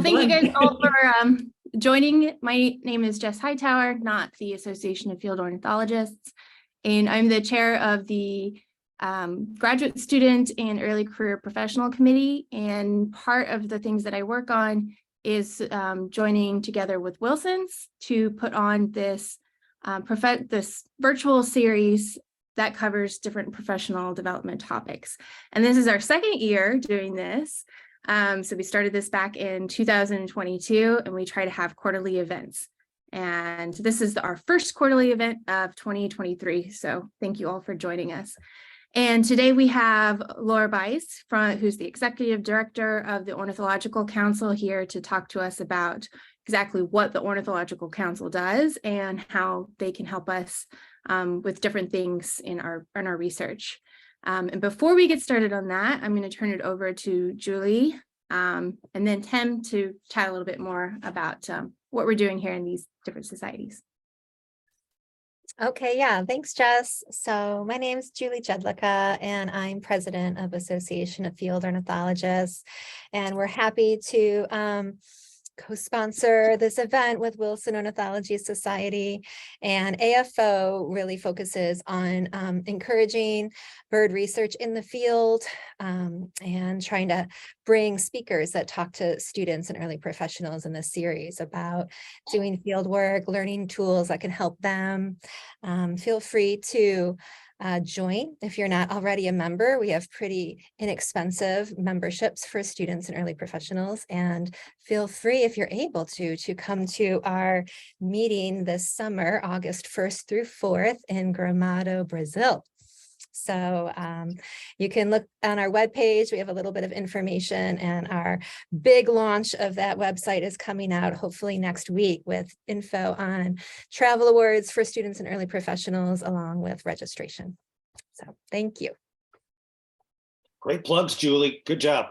thank you guys all for joining. My name is Jess Hightower, not the Association of Field Ornithologists, and I'm the chair of the Graduate Student and Early Career Professional Committee. And part of the things that I work on is joining together with Wilson's to put on this this virtual series that covers different professional development topics. And this is our second year doing this. So we started this back in 2022, and we try to have quarterly events. And this is our first quarterly event of 2023. So thank you all for joining us. And today we have Laura Bies, who's the executive director of the Ornithological Council, here to talk to us about exactly what the Ornithological Council does and how they can help us with different things in our research. And before we get started on that, I'm going to turn it over to Julie and then Tim to chat a little bit more about what we're doing here in these different societies. Okay, yeah, thanks, Jess. So my name is Julie Jedlicka, and I'm president of Association of Field Ornithologists, and we're happy to co-sponsor this event with Wilson Ornithological Society. And AFO really focuses on encouraging bird research in the field and trying to bring speakers that talk to students and early professionals in this series about doing field work, learning tools that can help them. Feel free to join if you're not already a member. We have pretty inexpensive memberships for students and early professionals, and feel free, if you're able to come to our meeting this summer, August 1st through 4th in Gramado, Brazil. So you can look on our webpage. We have a little bit of information, and our big launch of that website is coming out hopefully next week with info on travel awards for students and early professionals along with registration. So thank you. Great plugs, Julie. Good job.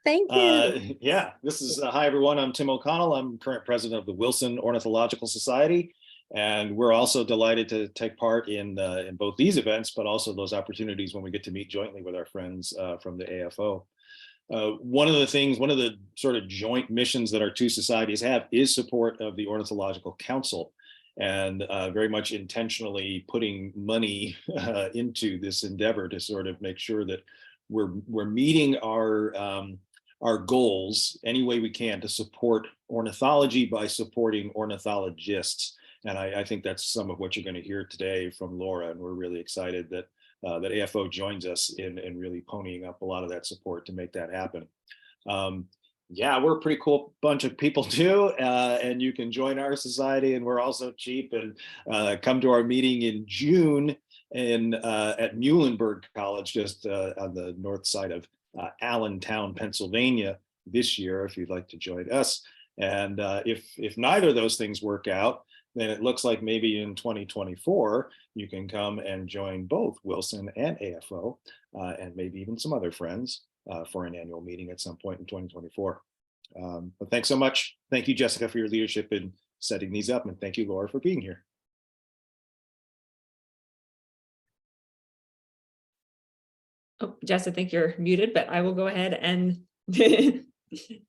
Thank you. Yeah, this is hi everyone. I'm Tim O'Connell. I'm current president of the Wilson Ornithological Society. And we're also delighted to take part in both these events, but also those opportunities when we get to meet jointly with our friends from the AFO. One of the sort of joint missions that our two societies have is support of the Ornithological Council, and very much intentionally putting money into this endeavor to sort of make sure that we're meeting our goals any way we can to support ornithology by supporting ornithologists. And I think that's some of what you're going to hear today from Laura, and we're really excited that that AFO joins us in really ponying up a lot of that support to make that happen. Yeah, we're a pretty cool bunch of people too, and you can join our society, and we're also cheap. And come to our meeting in June at Muhlenberg College, just on the north side of Allentown, Pennsylvania this year, if you'd like to join us. And if neither of those things work out, then it looks like maybe in 2024, you can come and join both Wilson and AFO, and maybe even some other friends for an annual meeting at some point in 2024. But thanks so much. Thank you, Jessica, for your leadership in setting these up. And thank you, Laura, for being here. Oh, Jess, I think you're muted, but I will go ahead and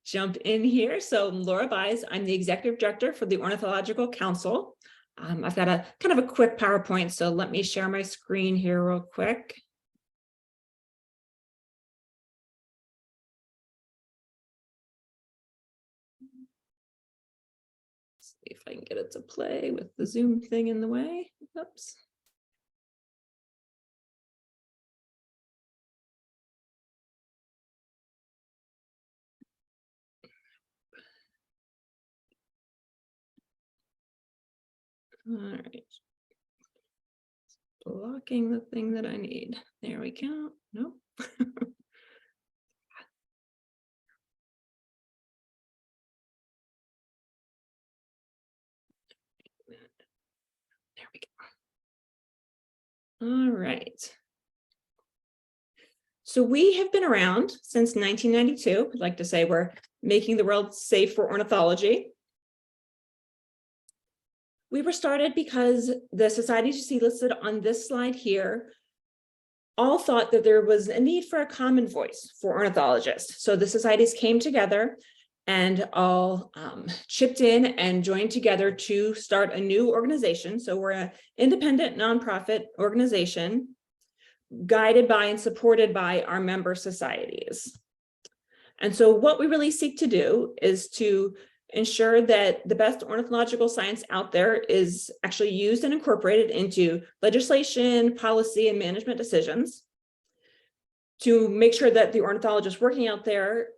jump in here. So Laura Bies, I'm the executive director for the Ornithological Council. I've got a kind of a quick PowerPoint, so let me share my screen here real quick. See if I can get it to play with the Zoom thing in the way. Oops. All right, blocking the thing that I need. There we go. Nope. There we go. All right. So we have been around since 1992. I'd like to say we're making the world safe for ornithology. We were started because the societies you see listed on this slide here all thought that there was a need for a common voice for ornithologists. So the societies came together and all chipped in and joined together to start a new organization. So we're an independent nonprofit organization guided by and supported by our member societies. And so what we really seek to do is to ensure that the best ornithological science out there is actually used and incorporated into legislation, policy, and management decisions, to make sure that the ornithologists working out there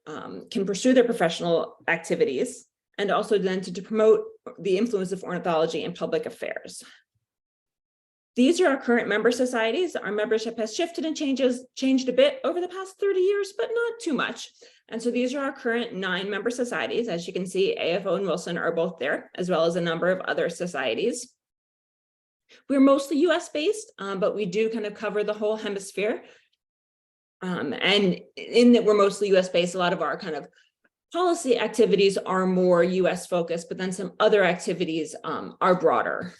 can pursue their professional activities, and also then to promote the influence of ornithology in public affairs. These are our current member societies. Our membership has shifted and changed a bit over the past 30 years, but not too much. And so these are our current 9 member societies. As you can see, AFO and Wilson are both there, as well as a number of other societies. We're mostly US based, but we do kind of cover the whole hemisphere. And in that we're mostly US based, a lot of our kind of policy activities are more US focused, but then some other activities are broader.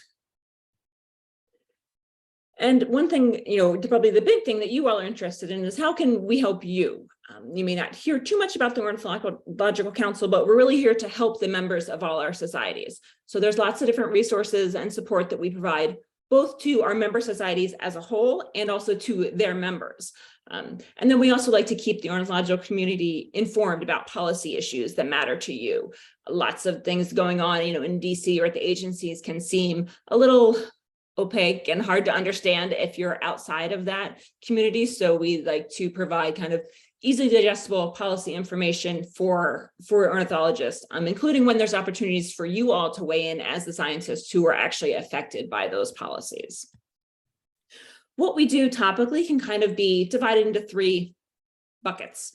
And one thing, probably the big thing that you all are interested in is how can we help you? You may not hear too much about the Ornithological Council, but we're really here to help the members of all our societies. So there's lots of different resources and support that we provide both to our member societies as a whole and also to their members. And then we also like to keep the ornithological community informed about policy issues that matter to you. Lots of things going on, in DC or at the agencies can seem a little opaque and hard to understand if you're outside of that community. So we like to provide kind of easily digestible policy information for ornithologists, including when there's opportunities for you all to weigh in as the scientists who are actually affected by those policies. What we do topically can kind of be divided into 3 buckets.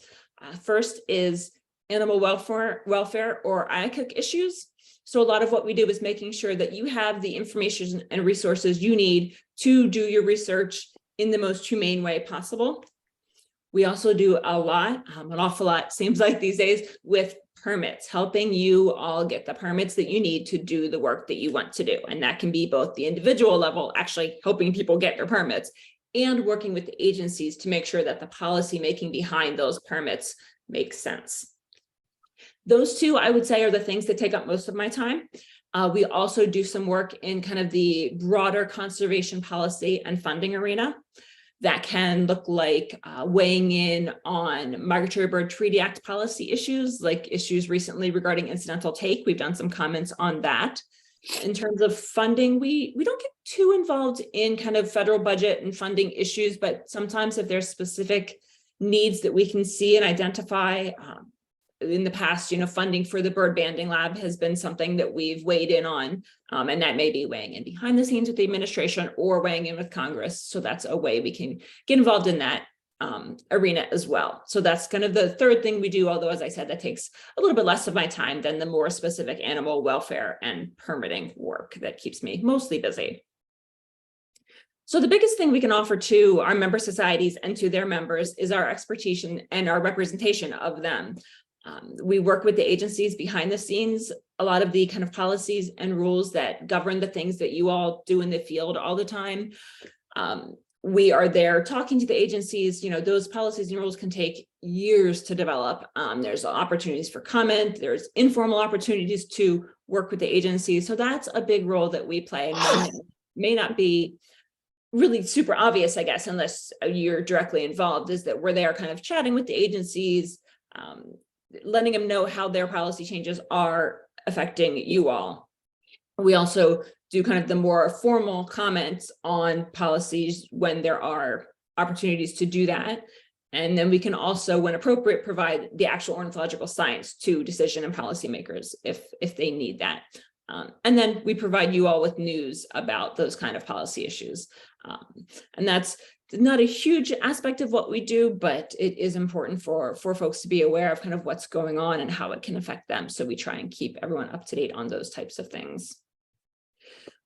First is animal welfare or IACUC issues. So a lot of what we do is making sure that you have the information and resources you need to do your research in the most humane way possible. We also do a lot, an awful lot, seems like these days, with permits, helping you all get the permits that you need to do the work that you want to do. And that can be both the individual level, actually helping people get their permits, and working with the agencies to make sure that the policy making behind those permits makes sense. Those 2, I would say, are the things that take up most of my time. We also do some work in kind of the broader conservation policy and funding arena. That can look like weighing in on Migratory Bird Treaty Act policy issues, like issues recently regarding incidental take. We've done some comments on that. In terms of funding, we don't get too involved in kind of federal budget and funding issues, but sometimes if there's specific needs that we can see and identify, in the past, funding for the bird banding lab has been something that we've weighed in on, and that may be weighing in behind the scenes with the administration or weighing in with Congress. So that's a way we can get involved in that arena as well. So that's kind of the 3rd thing we do, although, as I said, that takes a little bit less of my time than the more specific animal welfare and permitting work that keeps me mostly busy. So the biggest thing we can offer to our member societies and to their members is our expertise and our representation of them. We work with the agencies behind the scenes. A lot of the kind of policies and rules that govern the things that you all do in the field all the time. We are there talking to the agencies. Those policies and rules can take years to develop. There's opportunities for comment. There's informal opportunities to work with the agencies. So that's a big role that we play. May not be really super obvious, I guess, unless you're directly involved, is that we're there kind of chatting with the agencies, letting them know how their policy changes are affecting you all. We also do kind of the more formal comments on policies when there are opportunities to do that. And then we can also, when appropriate, provide the actual ornithological science to decision and policymakers if they need that. And then we provide you all with news about those kind of policy issues. And that's not a huge aspect of what we do, but it is important for folks to be aware of kind of what's going on and how it can affect them. So we try and keep everyone up to date on those types of things.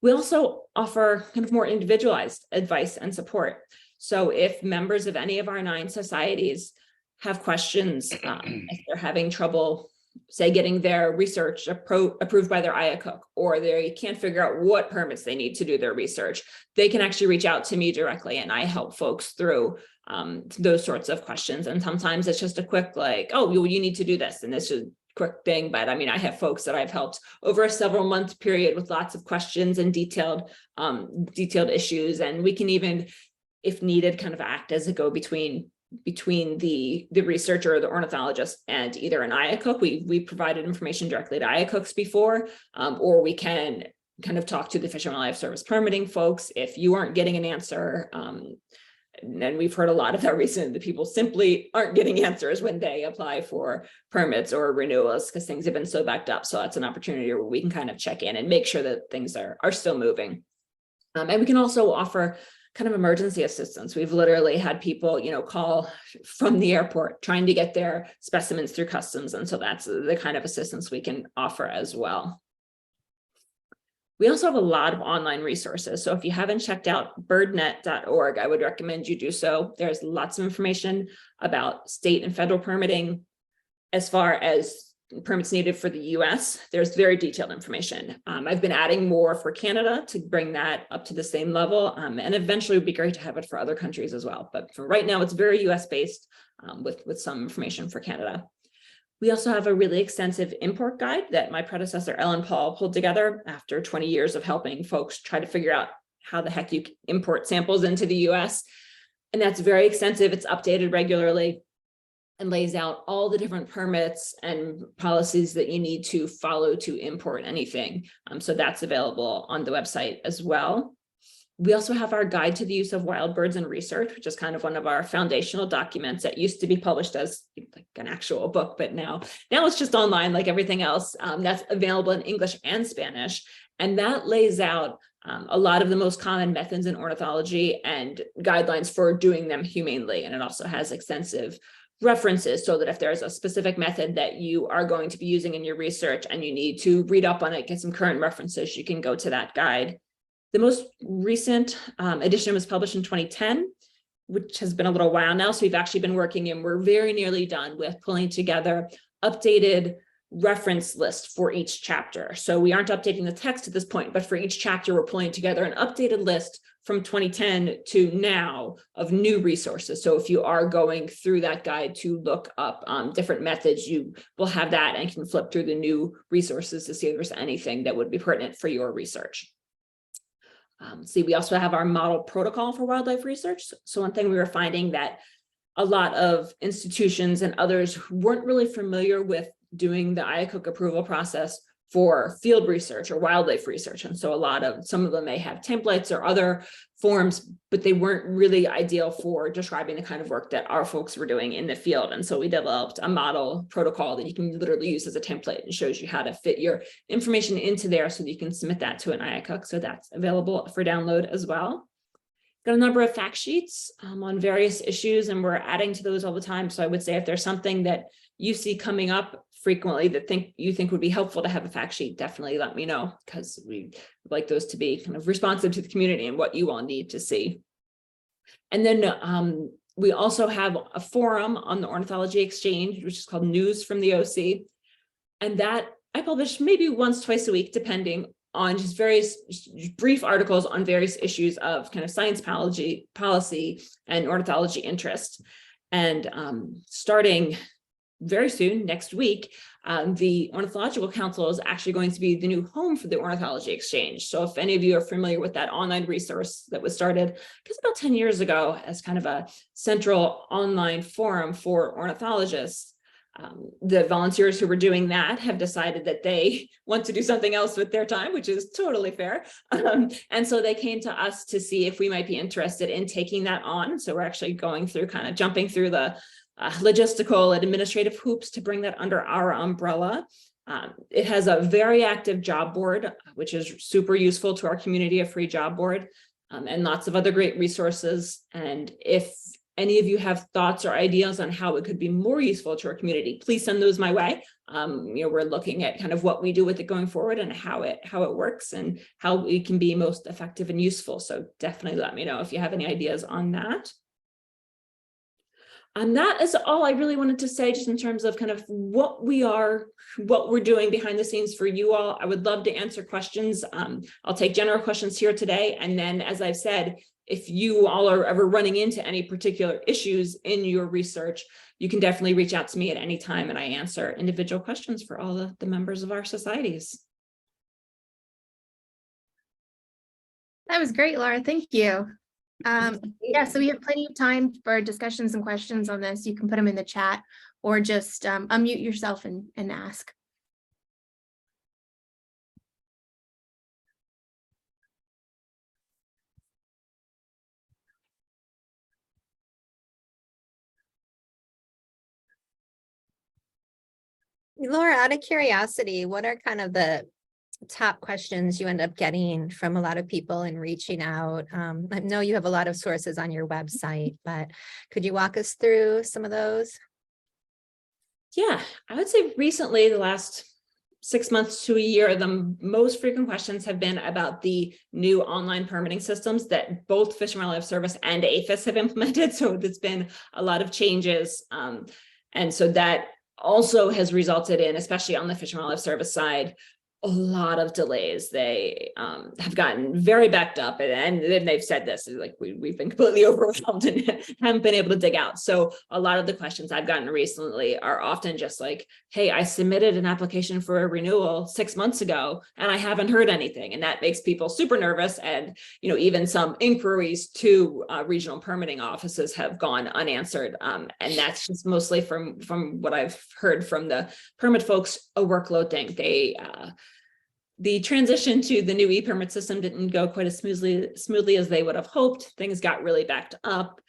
We also offer kind of more individualized advice and support. So if members of any of our 9 societies have questions, if they're having trouble, say, getting their research approved by their IACUC, or they can't figure out what permits they need to do their research, they can actually reach out to me directly, and I help folks through those sorts of questions. And sometimes it's just a quick like, oh, you need to do this, and this is quick thing, but I mean, I have folks that I've helped over a several month period with lots of questions and detailed issues. And we can even, if needed, kind of act as a go-between the researcher or the ornithologist and either an IACUC. We provided information directly to IACUCs before, or we can kind of talk to the Fish and Wildlife Service permitting folks if you aren't getting an answer. And we've heard a lot of that recently, that people simply aren't getting answers when they apply for permits or renewals because things have been so backed up. So that's an opportunity where we can kind of check in and make sure that things are still moving. And we can also offer kind of emergency assistance. We've literally had people, call from the airport trying to get their specimens through customs. And so that's the kind of assistance we can offer as well. We also have a lot of online resources. So if you haven't checked out birdnet.org, I would recommend you do so. There's lots of information about state and federal permitting. As far as permits needed for the US, there's very detailed information. I've been adding more for Canada to bring that up to the same level. And eventually it would be great to have it for other countries as well. But for right now, it's very US based with some information for Canada. We also have a really extensive import guide that my predecessor, Ellen Paul, pulled together after 20 years of helping folks try to figure out how the heck you import samples into the US. And that's very extensive. It's updated regularly and lays out all the different permits and policies that you need to follow to import anything. So that's available on the website as well. We also have our guide to the use of wild birds in research, which is kind of one of our foundational documents that used to be published as like an actual book, but now it's just online like everything else. That's available in English and Spanish. And that lays out a lot of the most common methods in ornithology and guidelines for doing them humanely. And it also has extensive references so that if there's a specific method that you are going to be using in your research and you need to read up on it, get some current references, you can go to that guide. The most recent edition was published in 2010, which has been a little while now. So we've actually been working and we're very nearly done with pulling together updated reference list for each chapter. So we aren't updating the text at this point, but for each chapter, we're pulling together an updated list from 2010 to now of new resources. So if you are going through that guide to look up different methods, you will have that and can flip through the new resources to see if there's anything that would be pertinent for your research. See, we also have our model protocol for wildlife research. So one thing we were finding that a lot of institutions and others weren't really familiar with doing the IACUC approval process for field research or wildlife research. And so some of them may have templates or other forms, but they weren't really ideal for describing the kind of work that our folks were doing in the field. And so we developed a model protocol that you can literally use as a template and shows you how to fit your information into there so that you can submit that to an IACUC. So that's available for download as well. Got a number of fact sheets on various issues, and we're adding to those all the time. So I would say if there's something that you see coming up frequently that you think would be helpful to have a fact sheet, definitely let me know, because we like those to be kind of responsive to the community and what you all need to see. And then we also have a forum on the Ornithology Exchange, which is called News from the OC. And that I publish maybe once, twice a week, depending on just various brief articles on various issues of kind of science policy and ornithology interest. And starting very soon, next week, the Ornithological Council is actually going to be the new home for the Ornithology Exchange. So if any of you are familiar with that online resource that was started, I guess about 10 years ago as kind of a central online forum for ornithologists, the volunteers who were doing that have decided that they want to do something else with their time, which is totally fair. And so they came to us to see if we might be interested in taking that on. So we're actually going through kind of jumping through the logistical and administrative hoops to bring that under our umbrella. It has a very active job board, which is super useful to our community, a free job board, and lots of other great resources. And if any of you have thoughts or ideas on how it could be more useful to our community, please send those my way. We're looking at kind of what we do with it going forward and how it works and how it can be most effective and useful. So definitely let me know if you have any ideas on that. And that is all I really wanted to say, just in terms of kind of what we're doing behind the scenes for you all. I would love to answer questions. I'll take general questions here today. And then, as I've said, if you all are ever running into any particular issues in your research, you can definitely reach out to me at any time, and I answer individual questions for all the members of our societies. That was great, Laura. Thank you. Yeah, so we have plenty of time for discussions and questions on this. You can put them in the chat or just unmute yourself and ask. Laura, out of curiosity, what are kind of the top questions you end up getting from a lot of people and reaching out? I know you have a lot of sources on your website, but could you walk us through some of those? Yeah, I would say recently, the last 6 months to a year, the most frequent questions have been about the new online permitting systems that both Fish and Wildlife Service and APHIS have implemented. So there's been a lot of changes. And so that also has resulted in, especially on the Fish and Wildlife Service side, a lot of delays. They have gotten very backed up, and then they've said this, like we've been completely overwhelmed and haven't been able to dig out. So a lot of the questions I've gotten recently are often just like, hey, I submitted an application for a renewal 6 months ago and I haven't heard anything. And that makes people super nervous. And, you know, even some inquiries to regional permitting offices have gone unanswered. And that's just mostly from what I've heard from the permit folks, a workload thing. The transition to the new e-permit system didn't go quite as smoothly as they would have hoped. Things got really backed up.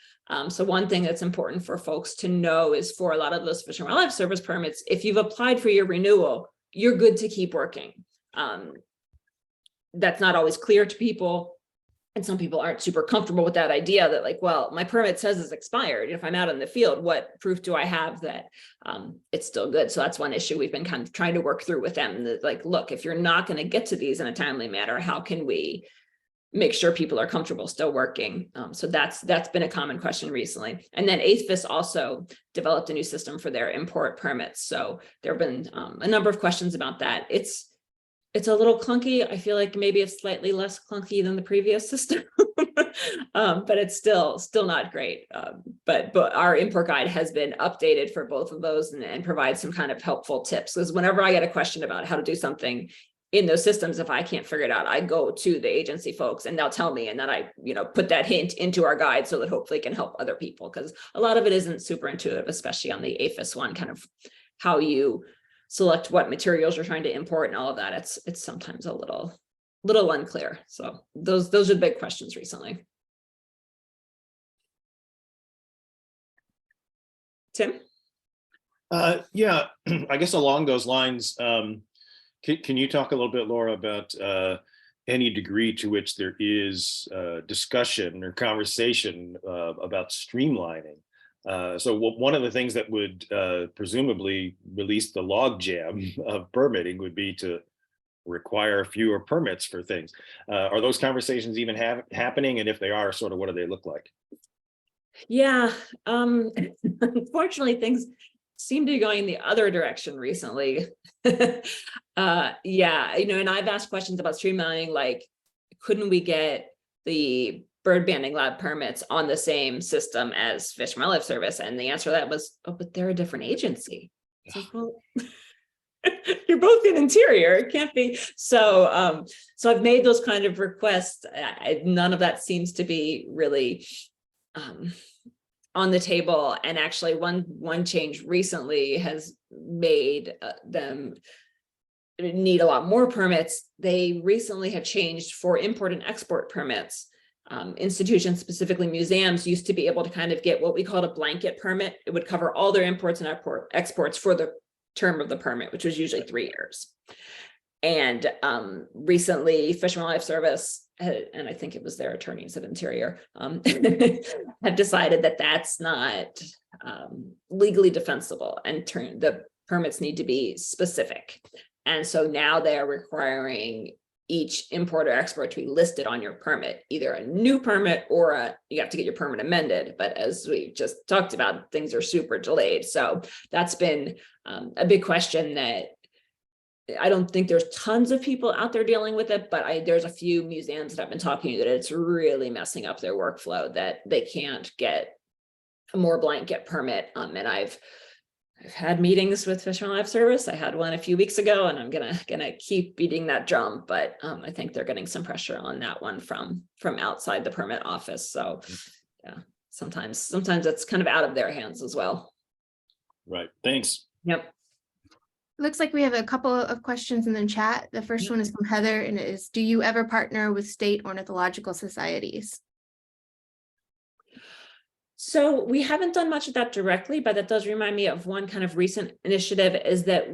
So one thing that's important for folks to know is, for a lot of those Fish and Wildlife Service permits, if you've applied for your renewal, you're good to keep working. That's not always clear to people. And some people aren't super comfortable with that idea that, like, well, my permit says it's expired. If I'm out in the field, what proof do I have that it's still good? So that's one issue we've been kind of trying to work through with them. That, like, look, if you're not going to get to these in a timely manner, how can we make sure people are comfortable still working? So that's been a common question recently. And then AFIS also developed a new system for their import permits. So there have been a number of questions about that. It's a little clunky. I feel like maybe it's slightly less clunky than the previous system, but it's still not great. But our import guide has been updated for both of those and provides some kind of helpful tips. Because whenever I get a question about how to do something in those systems, if I can't figure it out, I go to the agency folks and they'll tell me, and then I, put that hint into our guide so that hopefully it can help other people. Because a lot of it isn't super intuitive, especially on the APHIS one, kind of how you select what materials you're trying to import and all of that. It's sometimes a little unclear. So those are the big questions recently. Tim? Yeah, I guess along those lines, can you talk a little bit, Laura, about any degree to which there is discussion or conversation about streamlining? So one of the things that would presumably release the logjam of permitting would be to require fewer permits for things. Are those conversations even happening? And if they are, sort of, what do they look like? Yeah, unfortunately, things seem to be going the other direction recently. Yeah, and I've asked questions about streamlining, like, couldn't we get the bird banding lab permits on the same system as Fish and Wildlife Service? And the answer to that was, oh, but they're a different agency. It's like, well, you're both in interior, it can't be. So I've made those kind of requests. None of that seems to be really on the table. And actually one change recently has made them need a lot more permits. They recently have changed for import and export permits. Institutions, specifically museums, used to be able to kind of get what we called a blanket permit. It would cover all their imports and exports for the term of the permit, which was usually 3 years. And recently, Fish and Wildlife Service, and I think it was their attorneys at Interior, have decided that that's not legally defensible, and the permits need to be specific. And so now they are requiring each import or export to be listed on your permit, either a new permit or you have to get your permit amended. But as we just talked about, things are super delayed. So that's been a big question that I don't think there's tons of people out there dealing with it, but there's a few museums that I've been talking to that it's really messing up their workflow, that they can't get a more blanket permit. And I've had meetings with Fish and Wildlife Service. I had one a few weeks ago, and I'm gonna keep beating that drum. But I think they're getting some pressure on that one from outside the permit office. So yeah, sometimes it's kind of out of their hands as well. Right. Thanks. Yep. Looks like we have a couple of questions in the chat. The first one is from Heather, and it is, do you ever partner with state ornithological societies? So we haven't done much of that directly, but that does remind me of one kind of recent initiative, is that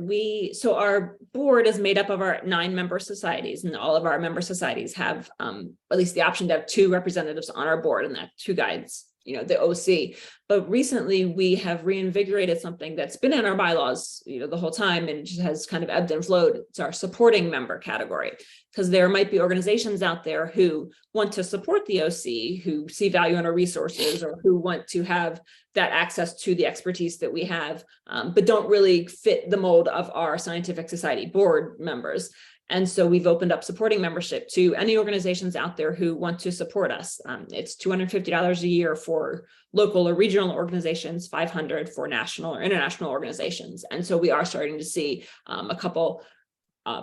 so our board is made up of our 9 member societies, and all of our member societies have at least the option to have 2 representatives on our board, and that 2 guides, the OC. But recently we have reinvigorated something that's been in our bylaws, the whole time, and just has kind of ebbed and flowed. It's our supporting member category, because there might be organizations out there who want to support the OC, who see value in our resources, or who want to have that access to the expertise that we have, but don't really fit the mold of our scientific society board members. And so we've opened up supporting membership to any organizations out there who want to support us. It's $250 a year for local or regional organizations, $500 for national or international organizations. And so we are starting to see a couple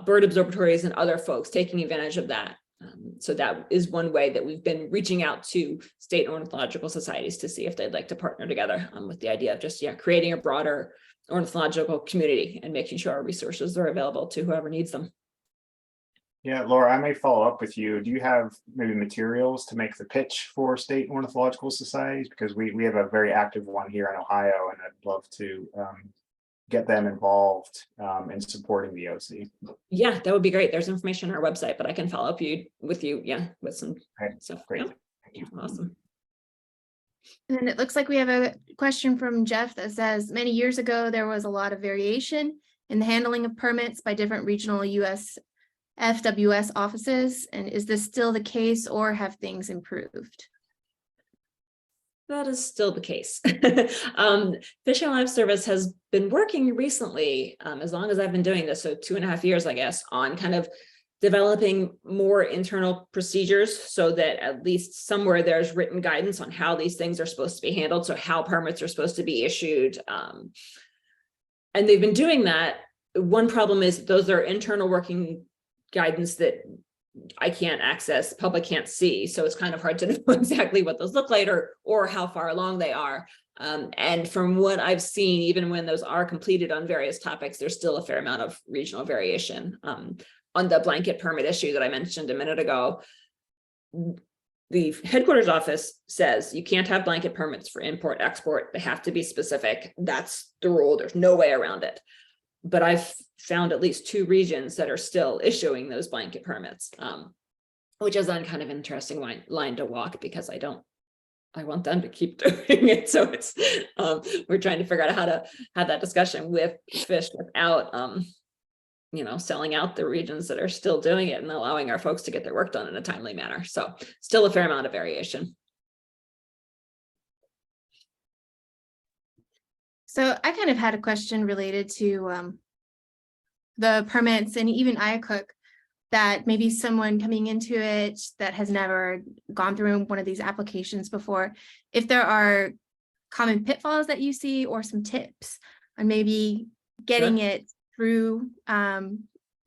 bird observatories and other folks taking advantage of that. So that is one way that we've been reaching out to state ornithological societies to see if they'd like to partner together, with the idea of just creating a broader ornithological community and making sure our resources are available to whoever needs them. Yeah, Laura, I may follow up with you. Do you have maybe materials to make the pitch for state ornithological societies? Because we have a very active one here in Ohio, and I'd love to get them involved in supporting the OC. Yeah, that would be great. There's information on our website, but I can follow up with you. Yeah, with some stuff. Great. Yeah. Thank you. Awesome. And then it looks like we have a question from Jeff that says, many years ago, there was a lot of variation in the handling of permits by different regional US FWS offices. And is this still the case, or have things improved? That is still the case. Fish and Wildlife Service has been working recently, as long as I've been doing this, so 2.5 years, I guess, on kind of developing more internal procedures so that at least somewhere there's written guidance on how these things are supposed to be handled, so how permits are supposed to be issued. And they've been doing that. One problem is those are internal working guidance that I can't access, public can't see. So it's kind of hard to know exactly what those look like or how far along they are. And from what I've seen, even when those are completed on various topics, there's still a fair amount of regional variation. On the blanket permit issue that I mentioned a minute ago, the headquarters office says you can't have blanket permits for import, export. They have to be specific. That's the rule. There's no way around it. But I've found at least 2 regions that are still issuing those blanket permits, which is on kind of an interesting line to walk, because I want them to keep doing it. So it's we're trying to figure out how to have that discussion with Fish without selling out the regions that are still doing it and allowing our folks to get their work done in a timely manner. So still a fair amount of variation. So I kind of had a question related to the permits and even IACUC, that maybe someone coming into it that has never gone through one of these applications before, if there are common pitfalls that you see or some tips on maybe getting it through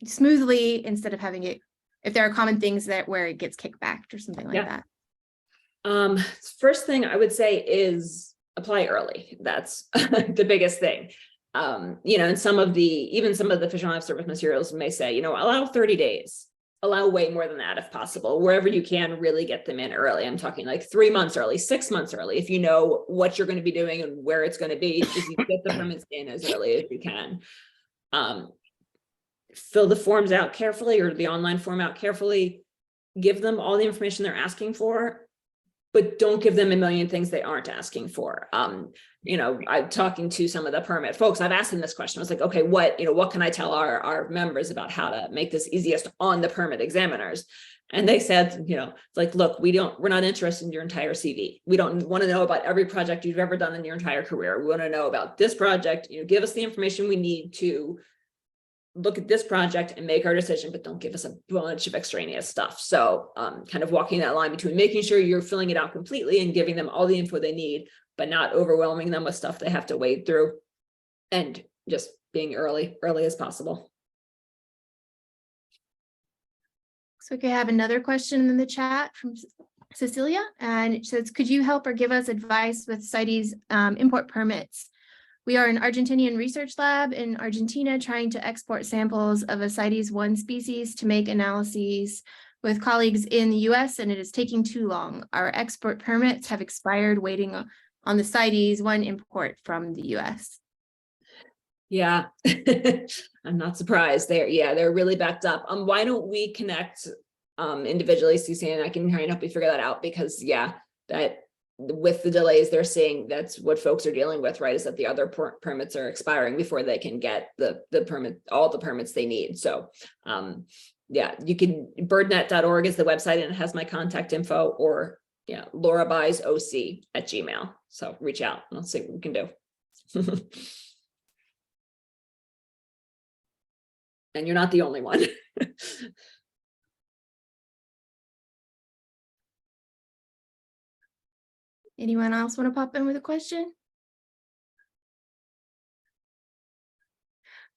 smoothly instead of having it, if there are common things where it gets kicked back or something like that. First thing I would say is apply early. That's the biggest thing. And some of the Fish and Wildlife Service materials may say, allow 30 days, allow way more than that if possible, wherever you can really get them in early. I'm talking like 3 months early, 6 months early. If you know what you're going to be doing and where it's going to be, if you get the permits in as early as you can. Fill the forms out carefully, or the online form out carefully, give them all the information they're asking for, but don't give them a million things they aren't asking for. I'm talking to some of the permit folks. I've asked them this question. I was like, okay, what can I tell our members about how to make this easiest on the permit examiners? And they said, like, look, we're not interested in your entire CV. We don't want to know about every project you've ever done in your entire career. We want to know about this project. Give us the information we need to look at this project and make our decision, but don't give us a bunch of extraneous stuff. So kind of walking that line between making sure you're filling it out completely and giving them all the info they need, but not overwhelming them with stuff they have to wade through, and just being early as possible. So we could have another question in the chat from Cecilia, and it says, could you help or give us advice with CITES import permits? We are an Argentinian research lab in Argentina trying to export samples of a CITES 1 species to make analyses with colleagues in the US, and it is taking too long. Our export permits have expired waiting on the CITES 1 import from the US. Yeah, I'm not surprised. They're really backed up. Why don't we connect individually, CC, and I can try and help you figure that out, because that with the delays they're seeing, that's what folks are dealing with, right? Is that the other permits are expiring before they can get the permit, all the permits they need. So you can, birdnet.org is the website, and it has my contact info, or Laura Bies OC at Gmail. So reach out and let's see what we can do. And you're not the only one. Anyone else want to pop in with a question?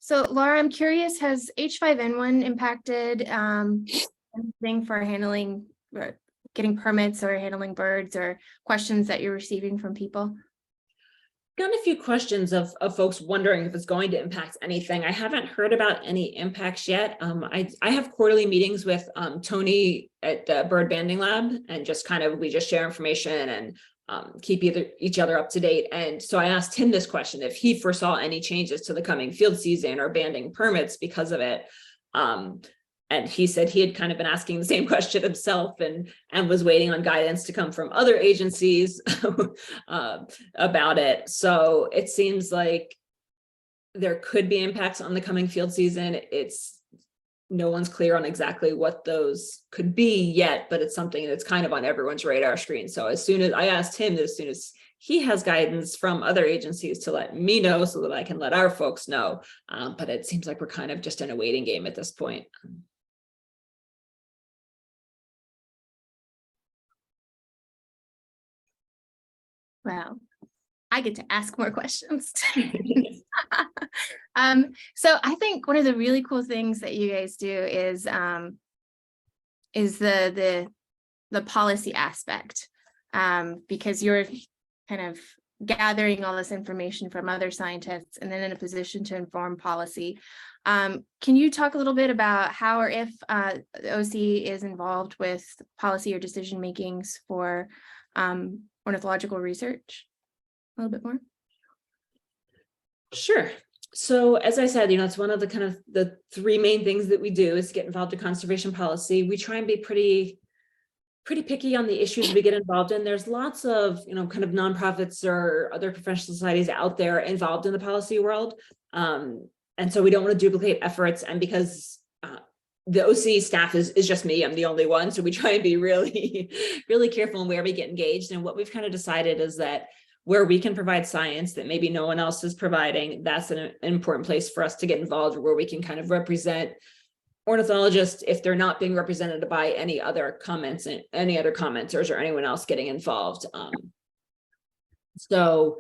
So Laura, I'm curious, has H5N1 impacted anything for handling, or getting permits or handling birds, or questions that you're receiving from people? Got a few questions of folks wondering if it's going to impact anything. I haven't heard about any impacts yet. I have quarterly meetings with Tony at the Bird Banding Lab, and just we just share information and keep each other up to date. And so I asked him this question, if he foresaw any changes to the coming field season or banding permits because of it. And he said he had kind of been asking the same question himself, and was waiting on guidance to come from other agencies about it. So it seems like there could be impacts on the coming field season. No one's clear on exactly what those could be yet, but it's something that's kind of on everyone's radar screen. So as soon as I asked him that, as soon as he has guidance from other agencies, to let me know so that I can let our folks know. But it seems like we're kind of just in a waiting game at this point. Wow, I get to ask more questions. So I think one of the really cool things that you guys do is the policy aspect, because you're kind of gathering all this information from other scientists and then in a position to inform policy. Can you talk a little bit about how or if the OC is involved with policy or decision makings for ornithological research a little bit more? Sure. So as I said, it's one of the three main things that we do is get involved in conservation policy. We try and be pretty picky on the issues we get involved in. There's lots of, kind of nonprofits or other professional societies out there involved in the policy world. And so we don't want to duplicate efforts. And because the OC staff is just me, I'm the only one. So we try and be really, really careful in where we get engaged. And what we've kind of decided is that where we can provide science that maybe no one else is providing, that's an important place for us to get involved, where we can kind of represent ornithologists if they're not being represented by any other comments and any other commenters or anyone else getting involved. So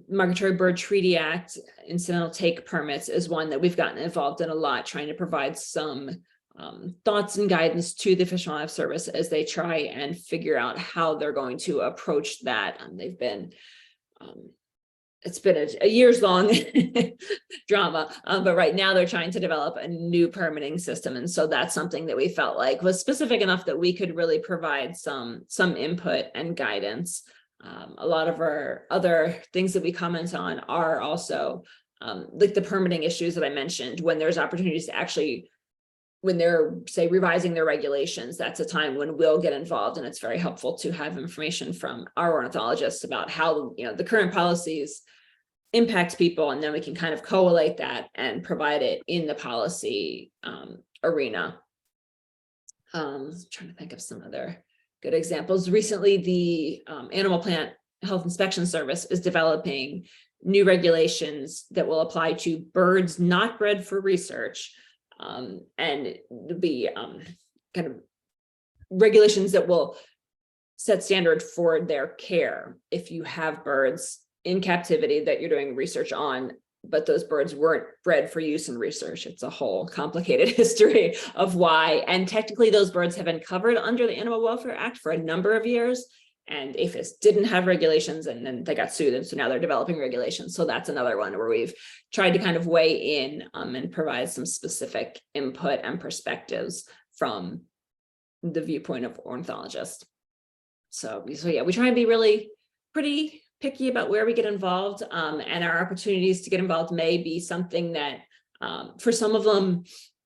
Migratory Bird Treaty Act, incidental take permits is one that we've gotten involved in a lot, trying to provide some thoughts and guidance to the Fish and Wildlife Service as they try and figure out how they're going to approach that. They've been, it's been a years-long drama, but right now they're trying to develop a new permitting system. And so that's something that we felt like was specific enough that we could really provide some input and guidance. A lot of our other things that we comment on are also like the permitting issues that I mentioned. When there's opportunities to actually, when they're, say, revising their regulations, that's a time when we'll get involved, and it's very helpful to have information from our ornithologists about how the current policies impact people, and then we can kind of collate that and provide it in the policy arena. Trying to think of some other good examples. Recently, the Animal Plant Health Inspection Service is developing new regulations that will apply to birds not bred for research, and be kind of regulations that will set standard for their care. If you have birds in captivity that you're doing research on, but those birds weren't bred for use in research, it's a whole complicated history of why. And technically those birds have been covered under the Animal Welfare Act for a number of years. And APHIS didn't have regulations, and then they got sued, and so now they're developing regulations. So that's another one where we've tried to kind of weigh in and provide some specific input and perspectives from the viewpoint of ornithologists. So yeah, we try and be really pretty picky about where we get involved, and our opportunities to get involved may be something that for some of them,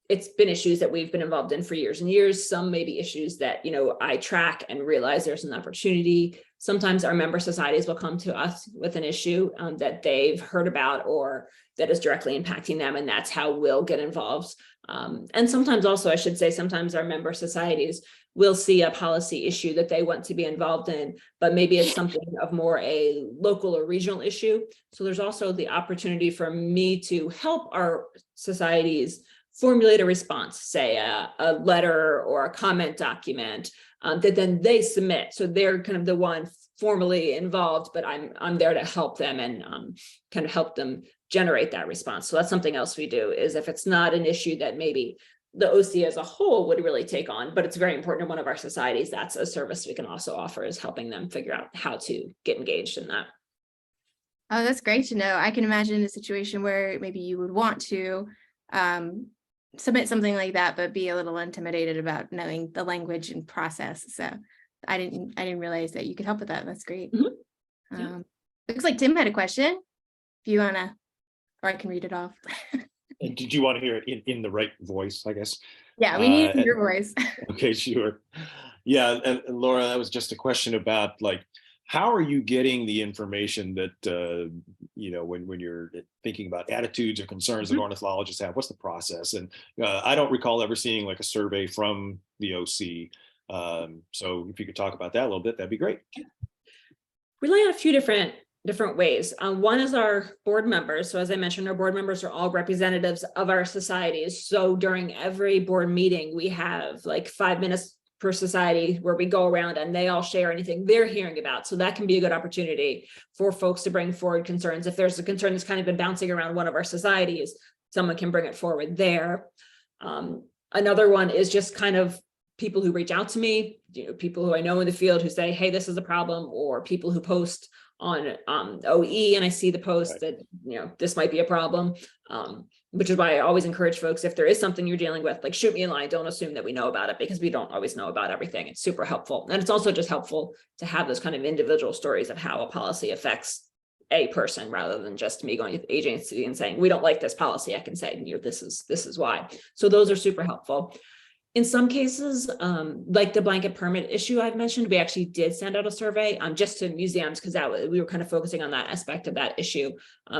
it's been issues that we've been involved in for years and years. Some may be issues that, you know, I track and realize there's an opportunity. Sometimes our member societies will come to us with an issue that they've heard about or that is directly impacting them, and that's how we'll get involved. And sometimes also, I should say, sometimes our member societies will see a policy issue that they want to be involved in, but maybe it's something of more a local or regional issue. So there's also the opportunity for me to help our societies formulate a response, say a letter or a comment document that then they submit. So they're kind of the one formally involved, but I'm there to help them and kind of help them generate that response. So that's something else we do, is if it's not an issue that maybe the OC as a whole would really take on, but it's very important in one of our societies, that's a service we can also offer, is helping them figure out how to get engaged in that. Oh, that's great to know. I can imagine a situation where maybe you would want to submit something like that, but be a little intimidated about knowing the language and process. So I didn't realize that you could help with that. That's great. Mm-hmm. Yeah. Looks like Tim had a question. If you wanna, or I can read it off. And did you want to hear it in the right voice, I guess? Yeah, we need your voice. Okay, sure. Yeah, and Laura, that was just a question about, like, how are you getting the information that, you know, when you're thinking about attitudes or concerns that ornithologists have? What's the process? And I don't recall ever seeing like a survey from the OC. So if you could talk about that a little bit, that'd be great. We rely on a few different ways. One is our board members. So as I mentioned, our board members are all representatives of our societies. So during every board meeting, we have like 5 minutes per society where we go around and they all share anything they're hearing about. So that can be a good opportunity for folks to bring forward concerns. If there's a concern that's kind of been bouncing around one of our societies, someone can bring it forward there. Another one is just kind of people who reach out to me, you know, people who I know in the field who say, hey, this is a problem, or people who post on OE and I see the post that, you know, this might be a problem, which is why I always encourage folks, if there is something you're dealing with, like, shoot me a line. Don't assume that we know about it, because we don't always know about everything. It's super helpful. And it's also just helpful to have those kind of individual stories of how a policy affects a person, rather than just me going to the agency and saying, we don't like this policy. I can say, you know, this is why. So those are super helpful. In some cases, like the blanket permit issue I've mentioned, we actually did send out a survey just to museums, because we were kind of focusing on that aspect of that issue.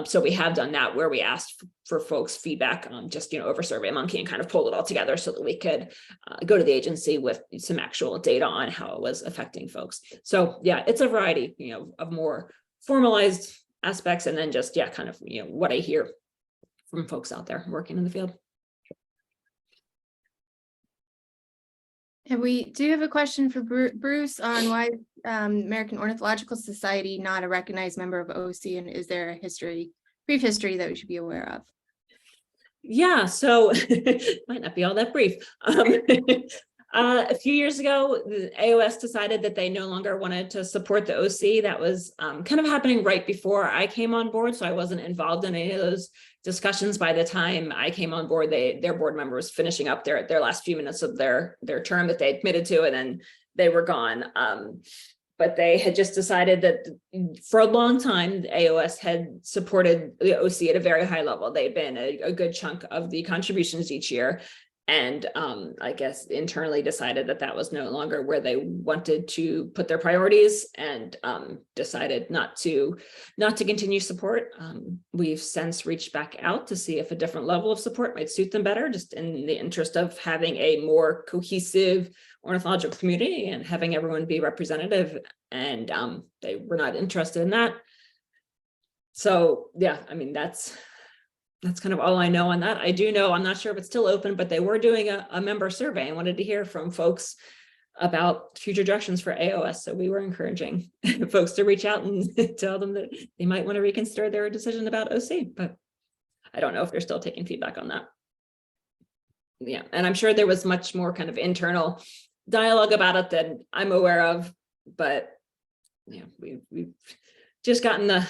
So we have done that, where we asked for folks' feedback, just, you know, over SurveyMonkey, and kind of pulled it all together so that we could go to the agency with some actual data on how it was affecting folks. So yeah, it's a variety, you know, of more formalized aspects, and then just, yeah, kind of, you know, what I hear from folks out there working in the field. And we do have a question for Bruce on why American Ornithological Society not a recognized member of OC, and is there a brief history that we should be aware of? Yeah, so it might not be all that brief. A few years ago, the AOS decided that they no longer wanted to support the OC. That was kind of happening right before I came on board, so I wasn't involved in any of those discussions. By the time I came on board, their board member was finishing up their last few minutes of their term that they admitted to, and then they were gone. But they had just decided that for a long time, the AOS had supported the OC at a very high level. They'd been a good chunk of the contributions each year. And I guess internally decided that that was no longer where they wanted to put their priorities, and decided not to continue support. We've since reached back out to see if a different level of support might suit them better, just in the interest of having a more cohesive ornithological community and having everyone be representative. And they were not interested in that. So yeah, I mean, that's kind of all I know on that. I do know, I'm not sure if it's still open, but they were doing a member survey and wanted to hear from folks about future directions for AOS. So we were encouraging folks to reach out and tell them that they might want to reconsider their decision about OC, but I don't know if they're still taking feedback on that. Yeah, and I'm sure there was much more kind of internal dialogue about it than I'm aware of, but yeah, we've just gotten the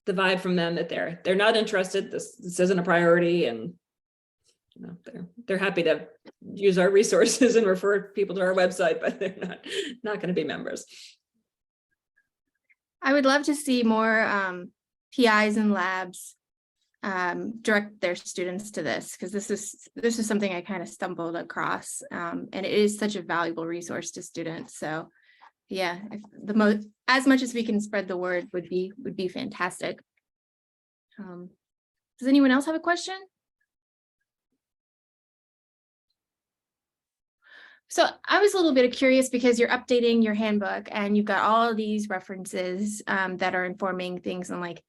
vibe from them that they're not interested. This isn't a priority, and you know, they're happy to use our resources and refer people to our website, but they're not going to be members. I would love to see more PIs and labs direct their students to this, because this is something I kind of stumbled across, and it is such a valuable resource to students. So yeah, if as much as we can spread the word would be fantastic. Does anyone else have a question? So I was a little bit curious because you're updating your handbook and you've got all of these references that are informing things, and like,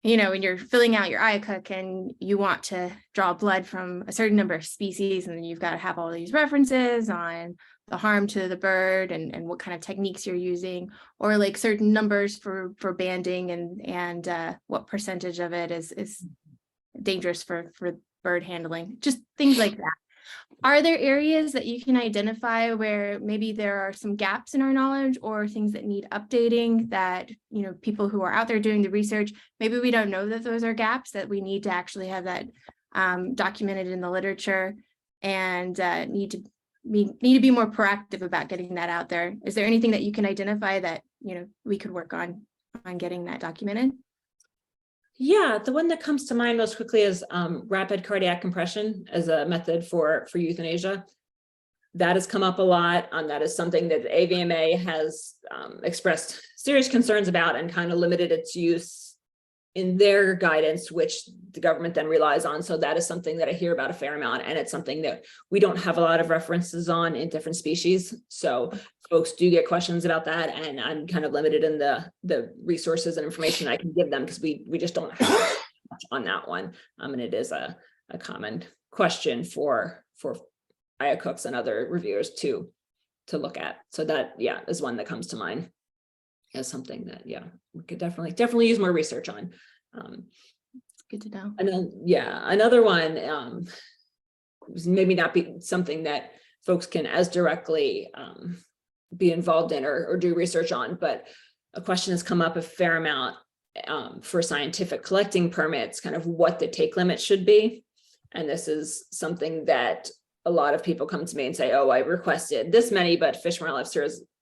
you know, when you're filling out your IACUC and you want to draw blood from a certain number of species, and then you've got to have all these references on the harm to the bird and what kind of techniques you're using, or like certain numbers for banding and what percentage of it is dangerous for bird handling, just things like that. Are there areas that you can identify where maybe there are some gaps in our knowledge or things that need updating that, you know, people who are out there doing the research, maybe we don't know that those are gaps, that we need to actually have that documented in the literature, and need to be more proactive about getting that out there? Is there anything that you can identify that, you know, we could work on getting that documented? Yeah, the one that comes to mind most quickly is rapid cardiac compression as a method for euthanasia. That has come up a lot. That is something that the AVMA has expressed serious concerns about and kind of limited its use in their guidance, which the government then relies on. So that is something that I hear about a fair amount, and it's something that we don't have a lot of references on in different species. So folks do get questions about that, and I'm kind of limited in the resources and information I can give them, because we just don't have much on that one. And it is a common question for IACUCs and other reviewers to look at. So that, yeah, is one that comes to mind as something that, yeah, we could definitely use more research on. Good to know. And then, yeah, another one maybe not be something that folks can as directly be involved in or do research on, but a question has come up a fair amount for scientific collecting permits, kind of what the take limit should be. And this is something that a lot of people come to me and say, oh, I requested this many, but Fish and Wildlife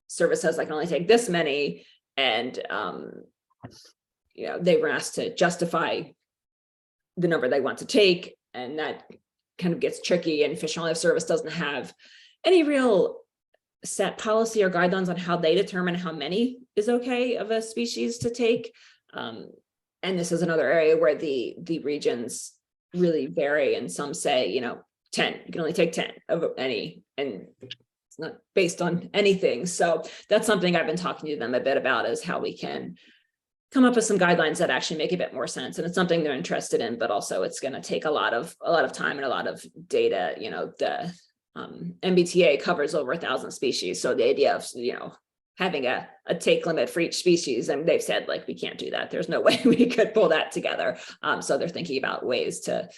Service says I can only take this many. And, you know, they were asked to justify the number they want to take. And that kind of gets tricky. And Fish and Wildlife Service doesn't have any real set policy or guidelines on how they determine how many is okay of a species to take. And this is another area where the regions really vary. And some say, you know, 10, you can only take 10 of any, and it's not based on anything. So that's something I've been talking to them a bit about, is how we can come up with some guidelines that actually make a bit more sense. And it's something they're interested in, but also it's going to take a lot of time and a lot of data. You know, the MBTA covers over 1,000 species. So the idea of, you know, having a take limit for each species, and they've said, like, we can't do that. There's no way we could pull that together. So they're thinking about ways to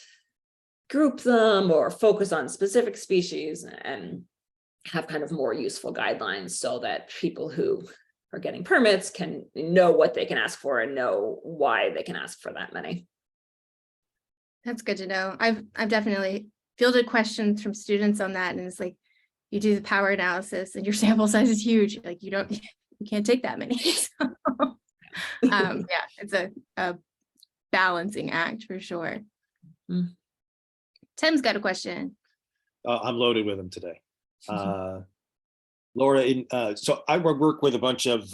group them or focus on specific species and have kind of more useful guidelines, so that people who are getting permits can know what they can ask for and know why they can ask for that many. That's good to know. I've definitely fielded questions from students on that, and it's like, you do the power analysis and your sample size is huge. Like, you can't take that many. So, yeah, it's a balancing act for sure. Mm. Tim's got a question. I'm loaded with them today. Laura, so I work with a bunch of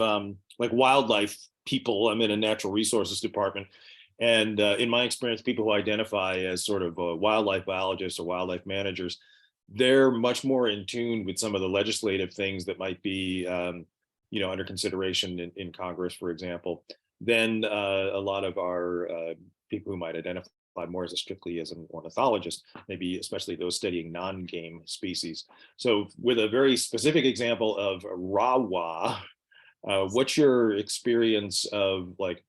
like wildlife people. I'm in a natural resources department. And in my experience, people who identify as sort of wildlife biologists or wildlife managers, they're much more in tune with some of the legislative things that might be, you know, under consideration in Congress, for example, than a lot of our people who might identify more as strictly as an ornithologist, maybe especially those studying non-game species. So with a very specific example of RAWA, what's your experience of like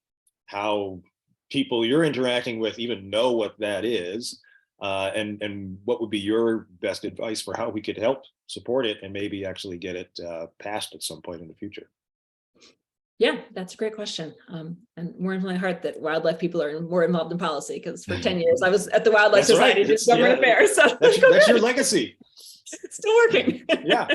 how people you're interacting with even know what that is? And what would be your best advice for how we could help support it and maybe actually get it passed at some point in the future? Yeah, that's a great question. And more in my heart that wildlife people are more involved in policy, because for 10 years I was at the Wildlife That's Society right. doing government affairs. So That's your legacy. it's still working. Yeah.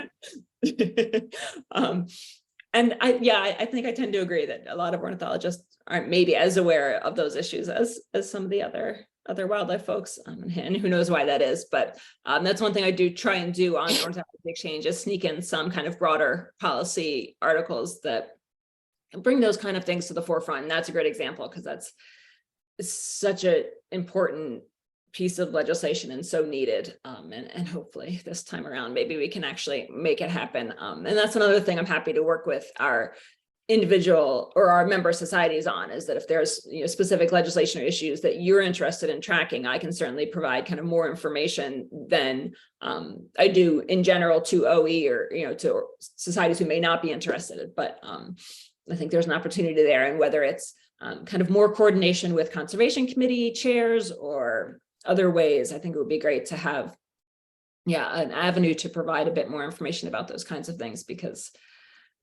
And I think I tend to agree that a lot of ornithologists aren't maybe as aware of those issues as some of the other wildlife folks, and who knows why that is. But that's one thing I do try and do on Ornithology Exchange, is sneak in some kind of broader policy articles that bring those kind of things to the forefront. And that's a great example, because that's such an important piece of legislation and so needed. And hopefully this time around, maybe we can actually make it happen. And that's another thing I'm happy to work with our individual or our member societies on, is that if there's specific legislation or issues that you're interested in tracking, I can certainly provide kind of more information than I do in general to OE or to societies who may not be interested. But I think there's an opportunity there, and whether it's kind of more coordination with conservation committee chairs or other ways, I think it would be great to have an avenue to provide a bit more information about those kinds of things, because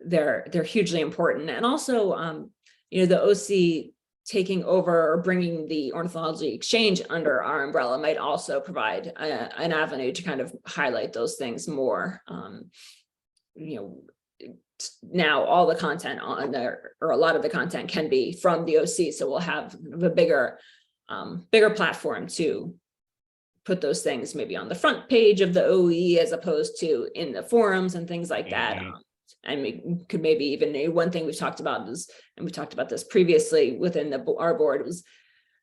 they're hugely important. And also the OC taking over or bringing the Ornithology Exchange under our umbrella might also provide an avenue to kind of highlight those things more. Now all the content on there, or a lot of the content, can be from the OC, so we'll have a bigger platform to put those things maybe on the front page of the OE as opposed to in the forums and things like that. And we could maybe even, one thing we've talked about is, and we talked about this previously within our board, was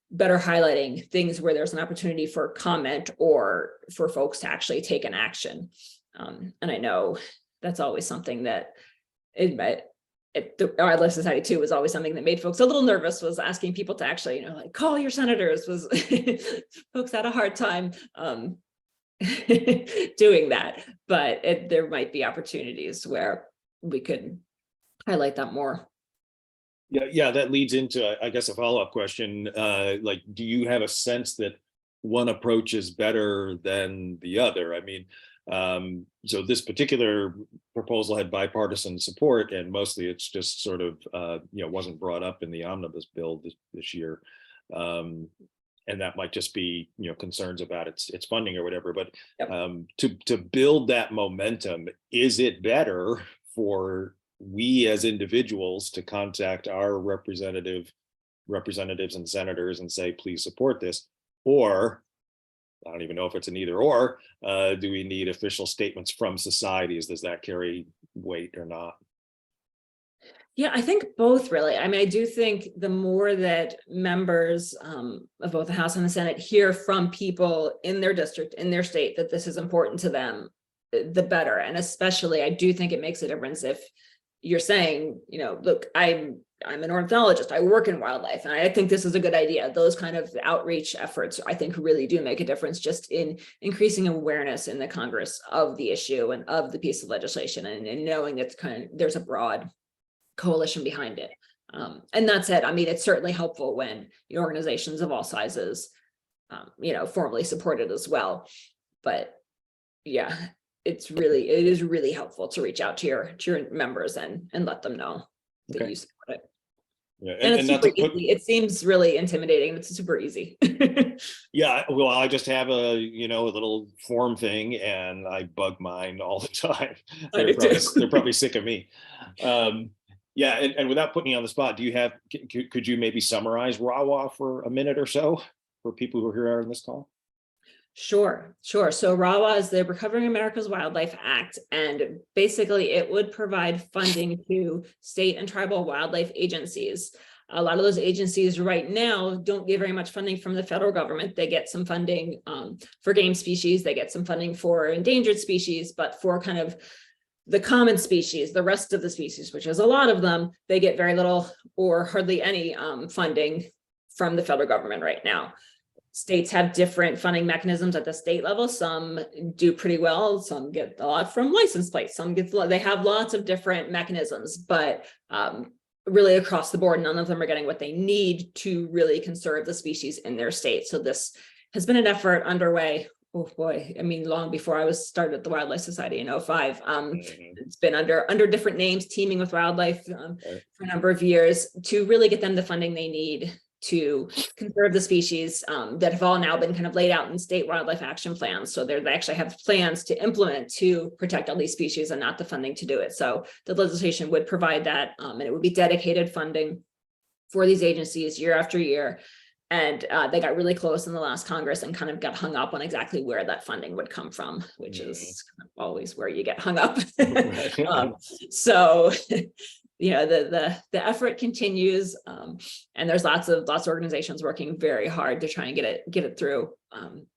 better highlighting things where there's an opportunity for comment or for folks to actually take an action. And I know that's always something that the Wildlife Society too was always something that made folks a little nervous, was asking people to actually, like, call your senators. Was folks had a hard time doing that, but there might be opportunities where we could highlight that more. Yeah, that leads into, I guess, a follow-up question. Like, do you have a sense that one approach is better than the other? I mean, so this particular proposal had bipartisan support, and mostly it's just sort of, wasn't brought up in the omnibus bill this year. And that might just be, concerns about its funding or whatever. But to build that momentum, is it better for we as individuals to contact our representatives and senators and say, please support this? Or, I don't even know if it's an either or, do we need official statements from societies? Does that carry weight or not? Yeah, I think both, really. I mean, I do think the more that members of both the House and the Senate hear from people in their district, in their state, that this is important to them, the better. And especially, I do think it makes a difference if you're saying, look, I'm an ornithologist, I work in wildlife, and I think this is a good idea. Those kind of outreach efforts, I think, really do make a difference just in increasing awareness in the Congress of the issue and of the piece of legislation, and knowing that there's a broad coalition behind it. And that said, I mean, it's certainly helpful when organizations of all sizes, formally support it as well. But yeah, it is really helpful to reach out to your members and let them know that you support it. Yeah, and it's super easy. It seems really intimidating, and it's super easy. Yeah, well, I just have a little form thing, and I bug mine all the time. They're probably sick of me. Yeah, and without putting you on the spot, could you maybe summarize RAWA for a minute or so for people who are here on this call? Sure. So RAWA is the Recovering America's Wildlife Act, and basically it would provide funding to state and tribal wildlife agencies. A lot of those agencies right now don't get very much funding from the federal government. They get some funding for game species, they get some funding for endangered species, but for kind of the common species, the rest of the species, which is a lot of them, they get very little or hardly any funding from the federal government right now. States have different funding mechanisms at the state level. Some do pretty well. Some get a lot from license plates. Some get, they have lots of different mechanisms, but really across the board, none of them are getting what they need to really conserve the species in their state. So this has been an effort underway. Oh boy, I mean, long before I was started at the Wildlife Society in 2005. It's been under different names, teaming with wildlife for a number of years to really get them the funding they need to conserve the species that have all now been kind of laid out in state wildlife action plans. So they actually have plans to implement to protect all these species and not the funding to do it. So the legislation would provide that, and it would be dedicated funding for these agencies year after year. And they got really close in the last Congress and kind of got hung up on exactly where that funding would come from, which is kind of always where you get hung up. So, you know, the effort continues, and there's lots of organizations working very hard to try and get it through.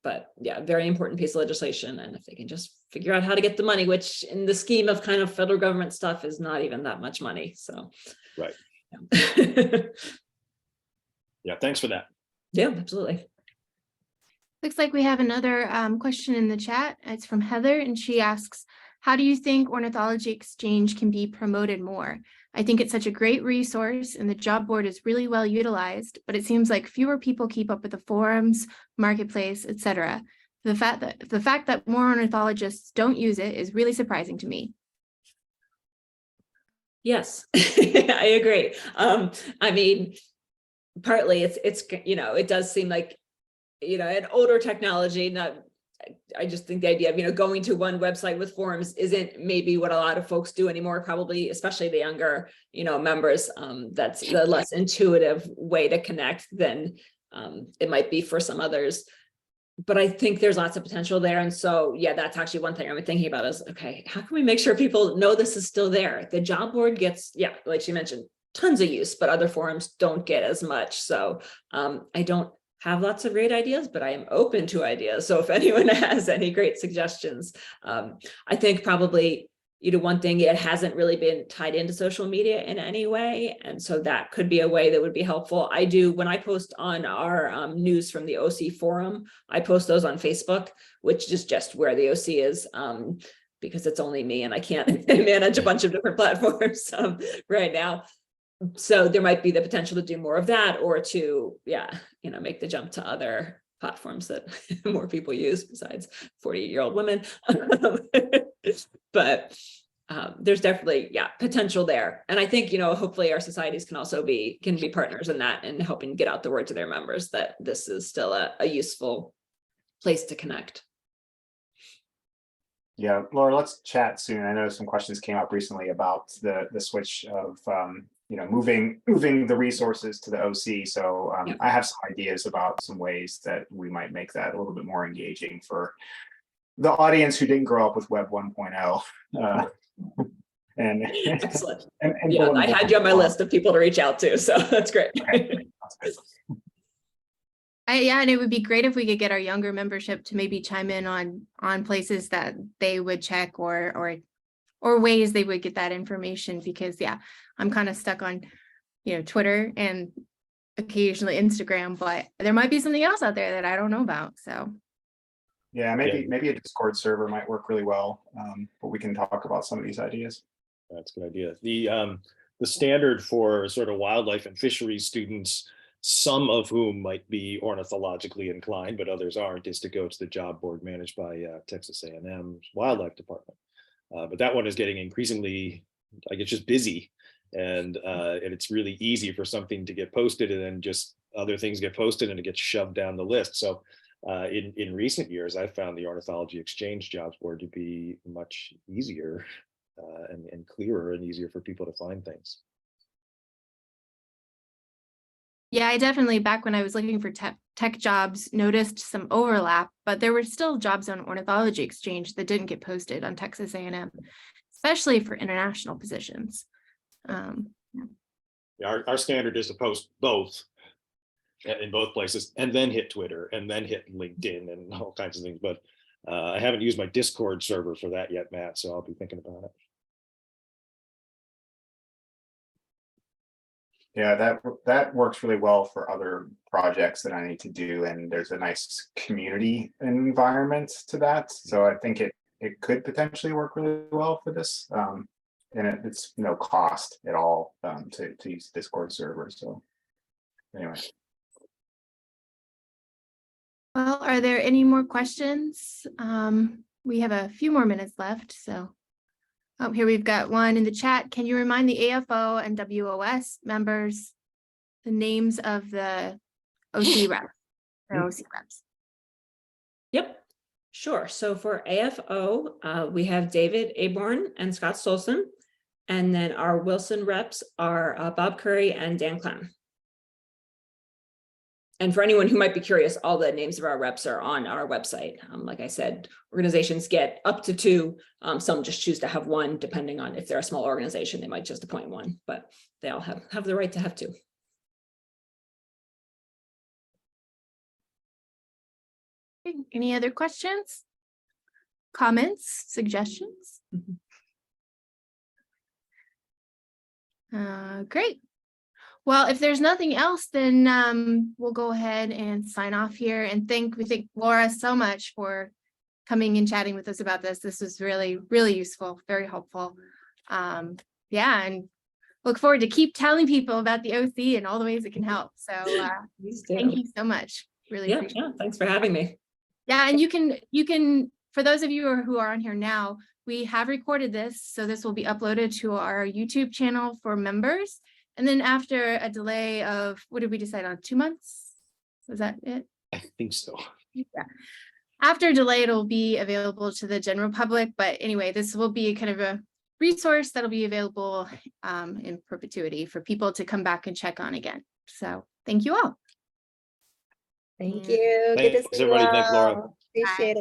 But yeah, very important piece of legislation. And if they can just figure out how to get the money, which in the scheme of kind of federal government stuff is not even that much money. So, right. Yeah, Yeah, thanks for that. yeah, absolutely. Looks like we have another question in the chat. It's from Heather, and she asks, how do you think Ornithology Exchange can be promoted more? I think it's such a great resource and the job board is really well utilized, but it seems like fewer people keep up with the forums, marketplace, etc. The fact that more ornithologists don't use it is really surprising to me. Yes, I agree. I mean, partly it's, you know, it does seem like, you know, an older technology, I just think the idea of, you know, going to one website with forums isn't maybe what a lot of folks do anymore, probably, especially the younger, you know, members. That's the less intuitive way to connect than it might be for some others. But I think there's lots of potential there. And so, yeah, that's actually one thing I'm thinking about is, okay, how can we make sure people know this is still there? The job board gets, yeah, like she mentioned, tons of use, but other forums don't get as much. So I don't have lots of great ideas, but I am open to ideas. So if anyone has any great suggestions, I think probably, you know, one thing, it hasn't really been tied into social media in any way. And so that could be a way that would be helpful. I do, when I post on our news from the OC forum, I post those on Facebook, which is just where the OC is, because it's only me and I can't manage a bunch of different platforms right now. So there might be the potential to do more of that, or to, yeah, you know, make the jump to other platforms that more people use besides 48-year-old women. But there's definitely, yeah, potential there. And I think, you know, hopefully our societies can also be partners in that and helping get out the word to their members that this is still a useful place to connect. Yeah, Laura, let's chat soon. I know some questions came up recently about the switch of you know, moving the resources to the OC. So Yeah. I have some ideas about some ways that we might make that a little bit more engaging for the audience who didn't grow up with Web 1.0. And Excellent. and Yeah, I had you on my list of people to reach out to, so that's great. Okay. Yeah, and it would be great if we could get our younger membership to maybe chime in on places that they would check or ways they would get that information, because yeah, I'm kind of stuck on, you know, Twitter and occasionally Instagram, but there might be something else out there that I don't know about. So yeah, maybe a Discord server might work really well, but we can talk about some of these ideas. That's a good idea. The standard for sort of wildlife and fisheries students, some of whom might be ornithologically inclined, but others aren't, is to go to the job board managed by Texas A&M Wildlife Department. But that one is getting increasingly, like, it's just busy, and it's really easy for something to get posted and then just other things get posted and it gets shoved down the list. So in recent years, I found the Ornithology Exchange jobs board to be much easier and clearer and easier for people to find things. yeah, I definitely, back when I was looking for tech jobs, noticed some overlap, but there were still jobs on Ornithology Exchange that didn't get posted on Texas A&M, especially for international positions. Yeah, our standard is to post both in both places and then hit Twitter and then hit LinkedIn and all kinds of things. But I haven't used my Discord server for that yet, Matt, so I'll be thinking about it. Yeah, that works really well for other projects that I need to do, and there's a nice community environment to that. So I think it could potentially work really well for this. And it's no cost at all to use the Discord server. So anyway. Well, are there any more questions? We have a few more minutes left, so. Oh, here we've got one in the chat. Can you remind the AFO and WOS members the names of the OC reps? Or OC reps? Yep, sure. So for AFO, we have David Aborn and Scott Stolson. And then our Wilson reps are Bob Curry and Dan Clem. And for anyone who might be curious, all the names of our reps are on our website. Like I said, organizations get up to 2. Some just choose to have 1, depending on if they're a small organization, they might just appoint 1, but they all have the right to have 2. Any other questions? Comments, suggestions? Great. Well, if there's nothing else, then we'll go ahead and sign off here, and we thank Laura so much for coming and chatting with us about this. This was really, really useful, very helpful. Yeah, and look forward to keep telling people about the OC and all the ways it can help. So thank you so much. Really appreciate it. Thanks for having me. Yeah, and you can, for those of you who are on here now, we have recorded this, so this will be uploaded to our YouTube channel for members. And then after a delay of, what did we decide on, 2 months? Was that it? I think so. Yeah. After a delay, it'll be available to the general public. But anyway, this will be kind of a resource that'll be available in perpetuity for people to come back and check on again. So thank you all. Thank you. Good to Thanks, see you everybody. Thanks, Laura. all. Appreciate it.